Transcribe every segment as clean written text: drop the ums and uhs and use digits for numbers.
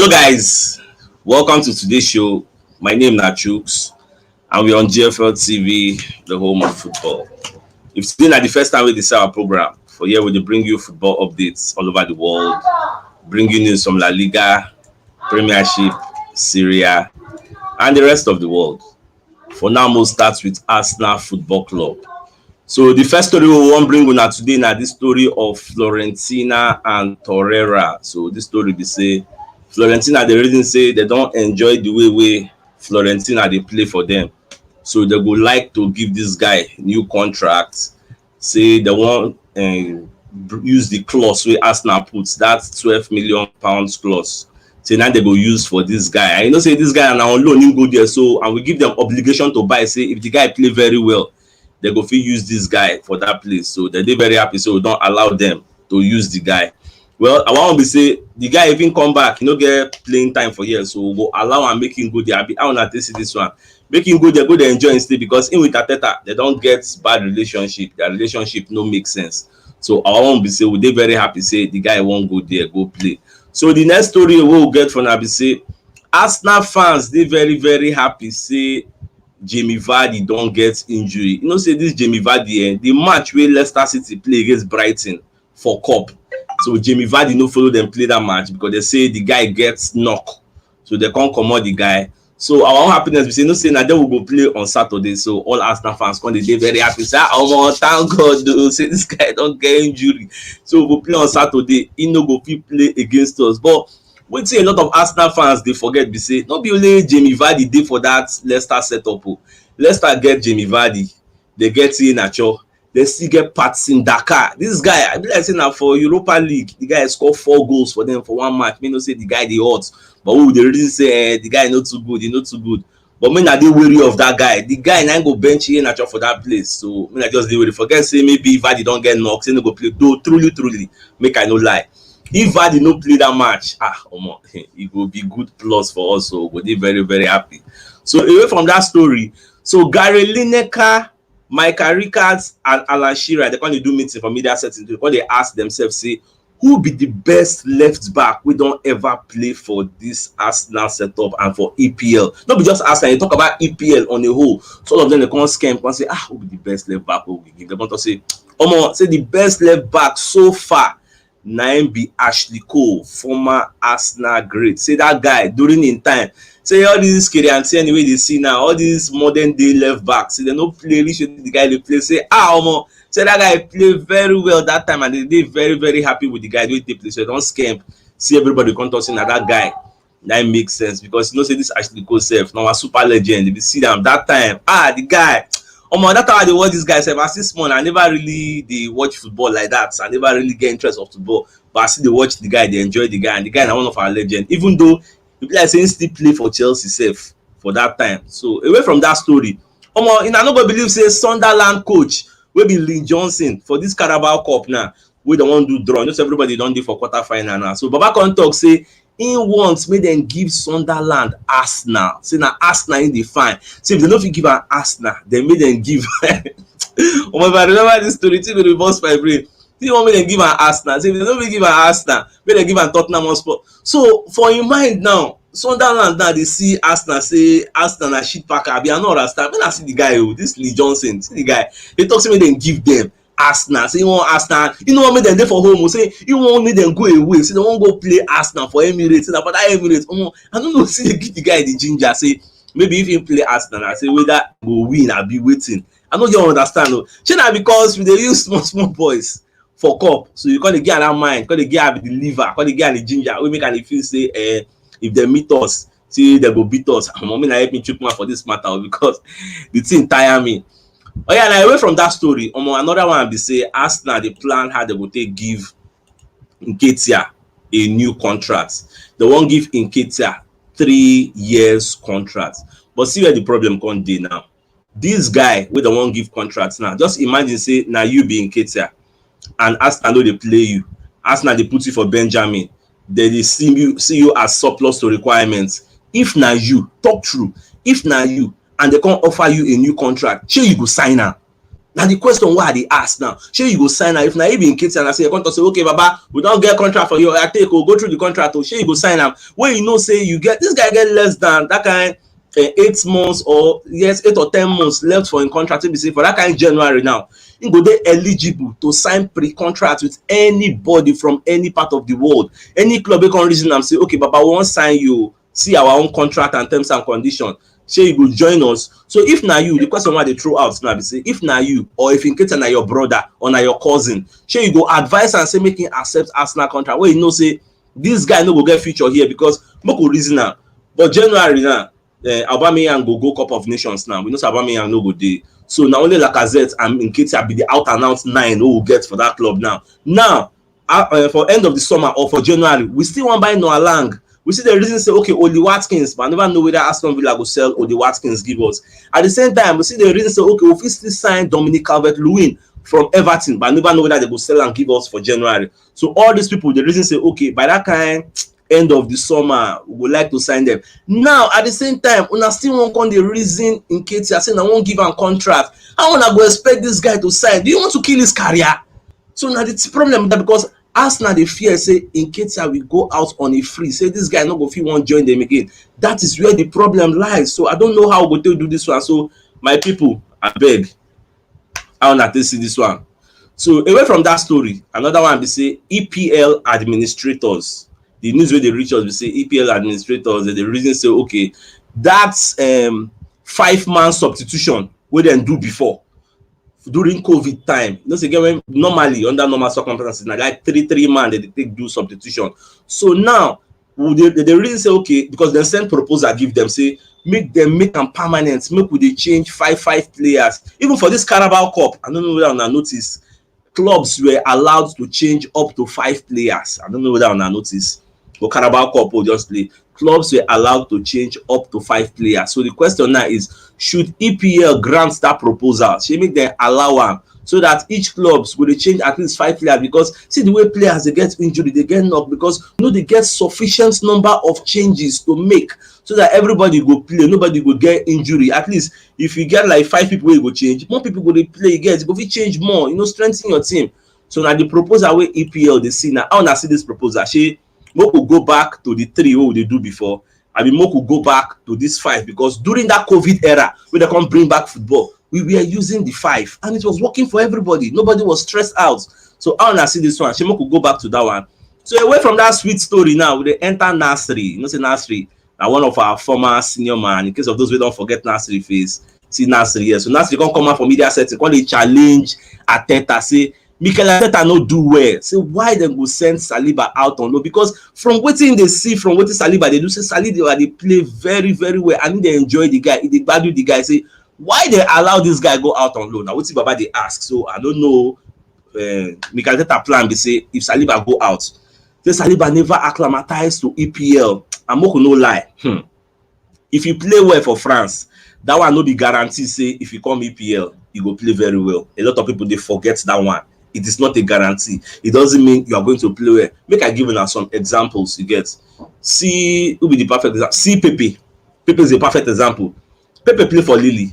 Hello guys, welcome to today's show. My name is Chooks and we're on GFL TV, the home of football. If today is the first time we decide our program, for here we will bring you football updates all over the world, bring you news from La Liga, Premiership, Syria, and the rest of the world. For now, we'll start with Arsenal Football Club. So the first story we want bring una today na this story of Florentina and Torreira. So this story be say Florentina the reason say they don't enjoy the way Florentina they play for them. So they go like to give this guy new contract. Say they want use the clause where Arsenal puts that £12 million clause. Say now they go use for this guy. And you know say this guy now on loan him go there. So and we give them obligation to buy. Say if the guy play very well, they go fit use this guy for that place. So they very happy. So we don't allow them to use the guy. Well, I want to say the guy even come back, he no get playing time for here. So we go allow and make him go there. I want to see this one. Make him go there, go there, enjoy and stay because in with Ateta, they don't get bad relationship. Their relationship no make sense. So I want to say we they very happy say the guy won't go there, go play. So the next story we'll get from Abi say Arsenal fans they very happy say Jamie Vardy don't get injury. You know, say this Jamie Vardy, the match where Leicester City play against Brighton for cup. So Jamie Vardy no follow them play that match because they say the guy gets knocked. So they can't come out the guy. So our own happiness, we say no say now they will go play on Saturday. So all Arsenal fans come they very happy. Say, oh thank God, though. Say this guy don't get injury. So we'll play on Saturday. He no go play against us. But we see a lot of Arsenal fans they forget be say not be only Jamie Vardy did for that Leicester setup. Leicester get Jamie Vardy, they get Iheanacho, they still get Patson Daka. This guy, I be like saying now for Europa League, the guy scored 4 goals for them for one match. Me no say the guy the odds, but who they really say the guy not too good, he not too good. But me not dey worry of that guy. The guy now go bench Iheanacho for that place. So me not just dey worry. Forget say maybe Vardy don't get knocked, say no go play. Though truly, make I no lie. If Vardy no play that match, it will be good plus for us. So we'll be very happy. So away from that story, so Gary Lineker, Micah Rickards, and Alan Shearer, they can't do meeting for media settings because they ask themselves, say, who be the best left back we don't ever play for this Arsenal setup and for EPL? Not be just Arsenal, you talk about EPL on the whole. So all of them they can't scam and say, who be the best left back we give? They want to say, say the best left back so far. Naim be Ashley Cole, former Arsenal great. Say that guy during in time. Say all these Kylian anyway they see now, all these modern day left backs. See they no play reach the guy they play. Say say that guy play very well that time and they very happy with the guy they play. So they don't scam. See everybody come talk say that guy. That makes sense because you know say this Ashley Cole self now a super legend. If you see them that time, the guy. That time I dey watch this guy sef. As this morning, I never really dey watch football like that. I never really get interest of football. But I still dey watch the guy, they enjoy the guy, and the guy na one of our legend. Even though he be like saying still play for Chelsea sef for that time. So away from that story, I no go believe say Sunderland coach wey be Lee Johnson for this Carabao Cup now, wey dem wan do draw. Just everybody don dey for quarter final now. So Baba come talk say he wants make them give Sunderland Arsenal. Say na Arsenal in the fine. So if they don't give an Arsenal, then make them give. If I remember this story, it will bust my brain. They want me to give an Arsenal. So if they don't give an Arsenal, make them give an Tottenham Hotspur. So for your mind now, Sunderland now they see Arsenal say Arsenal na shit packer. I not understand. When I see the guy, this Lee Johnson, see the guy, they talk to me, then give them Arsenal. Say you want Arsenal, you know what make them there for home. Say you want me them go away. Say they won't go play Arsenal for Emirates. Say for that Emirates, I don't know. See they give the guy the ginger. Say maybe if he play Arsenal, I say whether go win, I'll be waiting. I know you understand. No, na because we dey use small boys for cup. So you can't get that mind, can't get the liver, can't get the ginger. We make and feel say if they meet us, see they go beat us. I'm gonna help me chook man for this matter because the thing tire me. Now away from that story, another one be say Arsenal they plan how they will take give Nketiah a new contract. They won't give Nketiah 3 years contract. But see where the problem come dey now. This guy wey they won't give contracts now. Just imagine say now you be Nketiah and Arsenal know they play you. Arsenal they put you for Benjamin. They see you as surplus to requirements. If now you talk true, if now you and they can't offer you a new contract, sure you go sign am. Now the question why they ask now, sure you go sign am? If na even Nketiah and I say contract say okay baba we don't get contract for you, I take go through the contract sure you go sign am when you know say you get this guy get less than that kind 8 months or yes 8 or 10 months left for im contract. Be say for that kind January now im go dey eligible to sign pre-contract with anybody from any part of the world. Any club wey come reason am say okay baba we wan sign you, see our own contract and terms and conditions, shey you go join us. So if na you, the question wey I dey throw out now be say if na you or if Nketiah na your brother or na your cousin, shey you go advise am say make him accept Arsenal contract wey you know say this guy no go get future here? Because make we reason am, but January now Aubameyang go Cup of Nations now, we know say Aubameyang no go dey, so na only Lacazette and Nketiah be the out and out 9 wey we get for that club now. For end of the summer or for January we still wan buy Noah Lang. We see the reason say okay Oli Watkins, but I never know whether Aston Villa go sell Oli Watkins give us. At the same time we see the reason say okay we fit still sign Dominic Calvert-Lewin from Everton, but I never know whether they go sell and give us for January. So all these people the reason say okay by that kind end of the summer we would like to sign them. Now at the same time una still wan come the reason Nketiah say na wan give am contract. How una go expect this guy to sign? Do you want to kill his career? So now the problem that because Arsenal dey fear say Nketiah will go out on a free, say this guy no go fit wan join them again. That is where the problem lies. So I don't know how we go take do this one. So my people, abeg, how una take see this one? So away from that story, another one be say EPL administrators, the news wey dey reach us be say EPL administrators dey reason say okay that 5-man substitution wey dem do before during COVID time, you know say again when normally under normal circumstances na like 3 man they take do substitution. So now they really say okay because dem send proposal give them say make am permanent, make we dey change 5 players. Even for this Carabao Cup, I don't know whether una notice clubs were allowed to change up to 5 players. I don't know whether una notice. For Carabao Cup we just play, clubs were allowed to change up to 5 players. So the question now is, should EPL grant that proposal? Should make them allow am so that each clubs will change at least 5 players? Because see the way players they get injury, they get knocked because they get sufficient number of changes to make so that everybody go play, nobody go get injury. At least if you get like 5 people wey go change, more people go dey play, you go fit change more, strengthen your team. So now the proposal wey EPL dey see now, how una see this proposal? Shey make we go back to the 3 wey we dey do before, I mean make we go back to this 5? Because during that COVID era wey they come bring back football, we were using the 5 and it was working for everybody, nobody was stressed out. So how una see this one? Shey make we go back to that one. So away from that sweet story now, we dey enter Nasri. Say Nasri na one of our former senior man. In case of those wey don't forget Nasri face, see Nasri here. So Nasri come out for media setting, come dey challenge Arteta, say Mikel Arteta no do well. Say why dem go send Saliba out on loan? Because from wetin they see, from wetin Saliba dey do, say Saliba dey play very very well and they enjoy the guy, they value the guy. Say why they allow this guy go out on loan? Now wetin Baba dey ask. So I don't know. Mikel Arteta plan be say if Saliba go out, say Saliba never acclimatized to EPL. And make we no lie, if you play well for France, that one no be guarantee say if you come EPL you go play very well. A lot of people they forget that one. It is not a guarantee. It doesn't mean you are going to play well. Make I give you some examples. You get, see who be the perfect example? See Pepe. Pepe is a perfect example. Pepe play for Lille.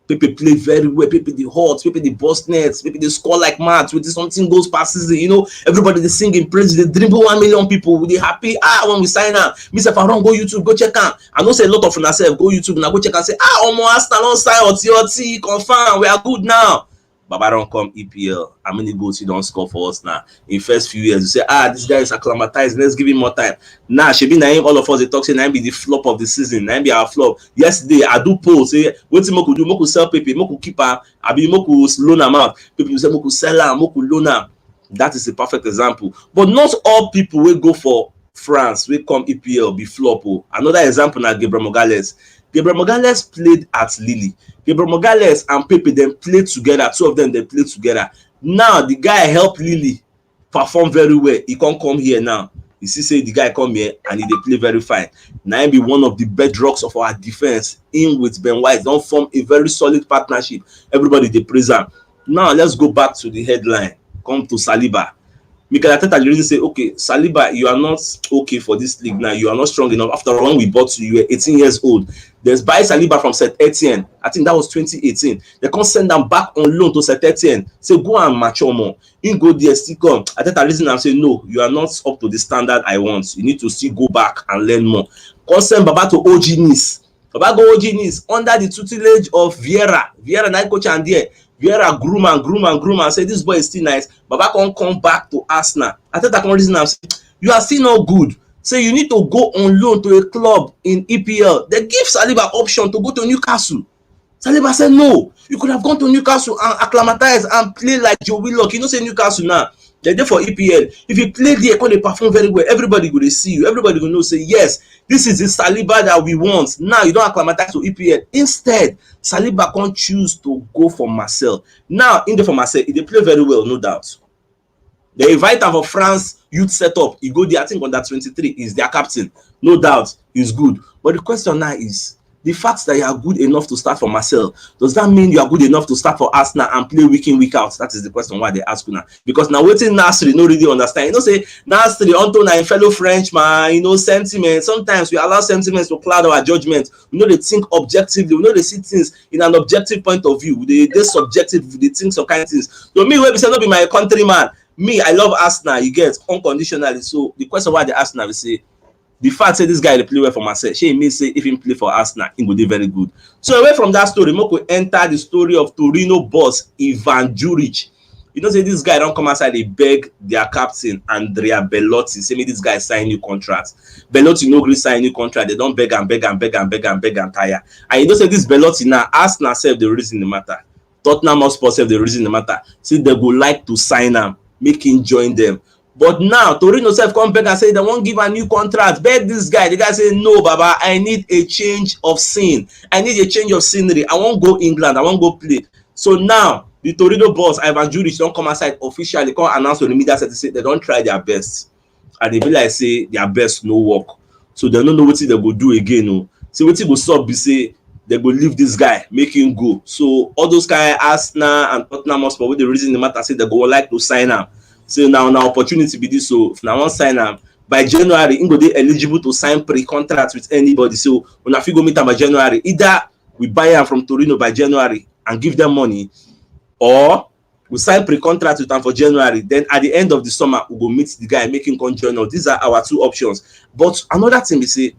Pepe play very well. Pepe the hot. Pepe the bust nets. Pepe they score like mad. With something goes past season. Everybody they sing in praise. They dribble 1 million people. They happy. When we sign out, Mr. Faron go YouTube, go check out. I know say a lot of yourself go YouTube now, go check and say Omo Arsenal don't sign OT confirm. We are good now. Baba don't come EPL. How many goals he don't score for us now? In first few years, you say, this guy is acclimatized. Let's give him more time. Now, Shebi Naim, all of us, they talk say Naim be the flop of the season. Naim be our flop. Yesterday, I do poll, say, what you do? Moku sell Pepe, Moku keep her, I be Moku loan am out. People say Moku sell her, Moku loan am. That is a perfect example. But not all people will go for France, will come EPL, be flop. Another example now, Gabriel Magalhaes. Gabriel Magalhaes played at Lille. Gabriel Magalhaes and Pepe then played together. 2 of them they played together. Now the guy helped Lille perform very well. He can't come here now. You see, say the guy come here and they play very fine. Now he be one of the bedrocks of our defense. In with Ben White, don't form a very solid partnership. Everybody they praise him. Now let's go back to the headline. Come to Saliba. Mikel Arteta the reason say, okay, Saliba, you are not okay for this league now. You are not strong enough. After all, when we bought you, you were 18 years old. There's buy Saliba from St. Etienne. I think that was 2018. They can't send them back on loan to St. Etienne. Say, go and mature more. You go there, still come. Arteta reason and say, no, you are not up to the standard I want. You need to still go back and learn more. Can't send Baba to OG Nice. Baba go OG Nice under the tutelage of Vieira. Vieira, night coach and there. Vieira groom and say this boy is still nice. Baba can't come back to Arsenal. Arteta come reason and say, you are still not good. Say you need to go on loan to a club in EPL. They give Saliba option to go to Newcastle. Saliba said no. You could have gone to Newcastle and acclimatize and play like Joe Willock. You know say Newcastle now. They're there for EPL. If you play there, when they perform very well, everybody will see you. Everybody will know, say, yes, this is the Saliba that we want. Now, you don't acclimatize to EPL. Instead, Saliba can't choose to go for Marseille. Now, in the for Marseille, they play very well, no doubt. They invite him for France youth setup. He go there, I think, under 23 is their captain. No doubt, he's good. But the question now is, the fact that you are good enough to start for Marseille, does that mean you are good enough to start for Arsenal and play week in, week out? That is the question why they ask you now. Because now waiting Nasri no really understand. You know, say Nasri, unto na fellow Frenchman, you know, sentiment. Sometimes we allow sentiments to cloud our judgment. We know they think objectively, we know they see things in an objective point of view. They subjective, they think some kind of things. So me, when we say not be my countryman, me, I love Arsenal, you get unconditionally. So the question why they ask now, we say, the fact say this guy dey play well for Marseille, shey mean say if he play for Arsenal, he go dey very good. So away from that story, make we enter the story of Torino boss Ivan Juric. You know say this guy don come outside dey beg their captain Andrea Belotti say make this guy sign new contract. Belotti no gree sign new contract. They don beg am tire. And you know say this Belotti now, Arsenal sef dey reason the matter. Tottenham Hotspur sef dey reason the matter. Say they go like to sign am, make him join them. But now Torino self come back and say they won't give a new contract. Beg this guy. The guy say, no, Baba, I need a change of scene. I need a change of scenery. I won't go England. I won't go play. So now the Torino boss, Ivan Juric, don't come outside officially, come announce on the media set to say they don't try their best. And they be like say their best no work. So they don't know what they go do again. No. So what go stop be say they go leave this guy, make him go. So all those guys, Arsenal and Tottenham Hotspur, with the reason the matter say they go like to sign him. So now opportunity be this. So if now one sign am by January, he go dey eligible to sign pre-contract with anybody. So when I go meet am by January, either we buy am from Torino by January and give them money, or we sign pre-contract with am for January. Then at the end of the summer, we go meet the guy, make him come join us. These are our two options. But another thing is say,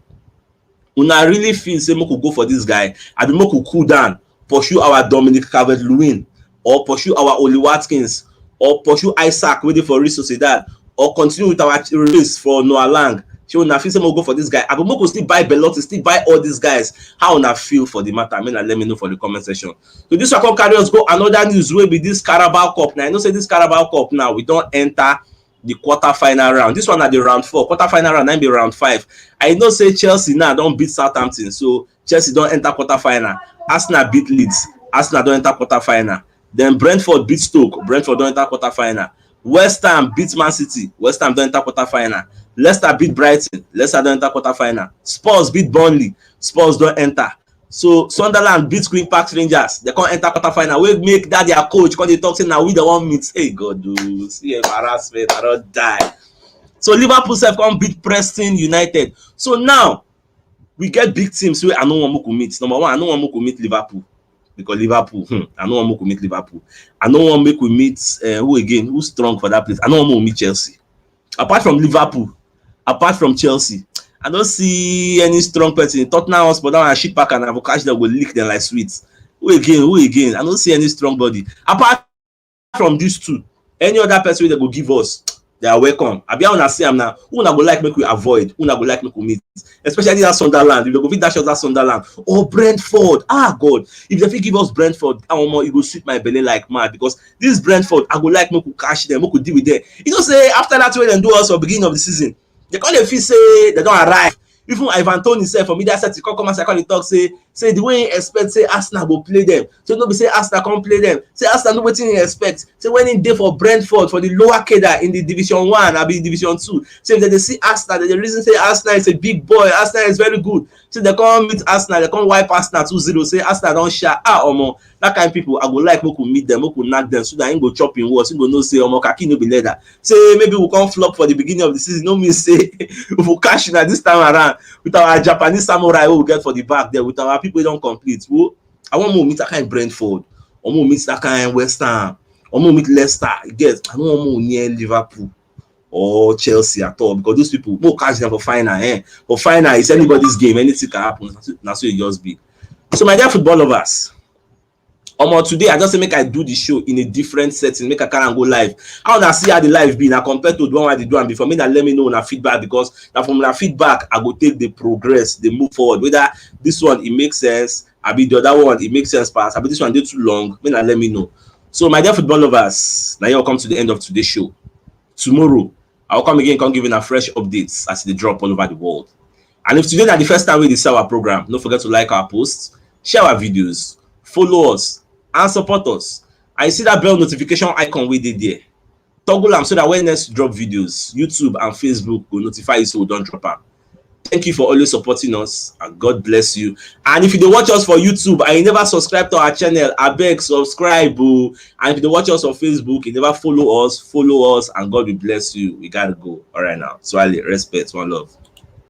una really feel say make we go for this guy, I be make we cool down, pursue our Dominic Calvert-Lewin, or pursue our Oli Watkins, or pursue Isaac waiting for Real Sociedad, or continue with our race for Noah Lang. So now feel say go for this guy. I will still buy Belotti, still buy all these guys. How una feel for the matter? I mean, let me know for the comment section. So this one come carry us go another news will be this Carabao Cup. Now I know say this Carabao Cup now we don't enter the quarter-final round. This one at the round 4, quarter-final round, then be round 5. I know say Chelsea now don't beat Southampton, so Chelsea don't enter quarter-final. Arsenal beat Leeds, Arsenal don't enter quarter-final. Then Brentford beat Stoke, Brentford don't enter quarter-final. West Ham beat Man City, West Ham don't enter quarter-final. Leicester beat Brighton, Leicester don't enter quarter-final. Spurs beat Burnley, Spurs don't enter. So Sunderland beat Queen Park Rangers, they can't enter quarter-final. We make that their coach, because they talk saying now we the one meet. Hey God, do see embarrassment, I don't die. So Liverpool self come beat Preston United. So now we get big teams where I know one more meet. Number one, I know one more meet Liverpool. Because Liverpool, I don't want to meet Liverpool. I don't want to make we meet who again? Who's strong for that place? I don't want to meet Chelsea. Apart from Liverpool, apart from Chelsea, I don't see any strong person. Tottenham Hotspur down and ship back and have catch them will lick them like sweets. Who again? Who again? I don't see any strong body. Apart from these two, any other person they go give us, they are welcome. I be on see am now. Who na go like make we avoid? Who na go like make we meet? Especially that Sunderland. If they go fit dash us that Sunderland or Brentford. Ah God, if they fit give us Brentford, it go sweet my belly like mad because this Brentford, I go like make we catch them, make we deal with them. You know say after that way they do us for beginning of the season, they call the feel say they don't arrive. Even Ivan Toney said for media set, he come and say, talk say Say the way he expect say Arsenal go play them. So no be say Arsenal come play them. Say Arsenal know wetin he expect. Say when he dey for Brentford for the lower cadre in the Division 1 abi Division 2. Say if dem dey see Arsenal, dem dey reason say Arsenal is a big boy, Arsenal is very good. Say dem come meet Arsenal, dem come wipe Arsenal 2-0. Say Arsenal don sha. Omo, that kind of people I go like make we meet them, make we knack them so that him go chop him words. Him go know say omo khaki no be leather. Say maybe we come flop for the beginning of the season. No mean say if we cash in at this time around with our Japanese samurai wey we get for the back there, with our people wey don complete. Well, I want more meet that kind of Brentford, or more meet that kind of West Ham, or more meet Leicester. You get, I don't want more near Liverpool or Chelsea at all, because those people more catch them for final. For final, it's anybody's game, anything can happen. That's what it just be. So my dear football lovers, today I just say make I do the show in a different setting, make I carry and go live. I wanna see how the live be now compared to the one I did do and before. Me that let me know na feedback, because now from that feedback I go take the progress, the move forward. Whether this one it makes sense, I be the other one it makes sense pass, I be this one dey too long. Me that let me know. So my dear football lovers, now you come to the end of today's show. Tomorrow I'll come again, come giving a fresh updates as they drop all over the world. And if today is the first time we see our program, don't forget to like our posts, share our videos, follow us, and support us. And you see that bell notification icon we did there. Toggle them so that when next drop videos, YouTube and Facebook will notify you so we don't drop them. Thank you for always supporting us, and God bless you. And if you don't watch us for YouTube and you never subscribe to our channel, I beg subscribe. And if you don't watch us on Facebook, you never follow us, and God will bless you. We gotta go. All right now. So respect, one love.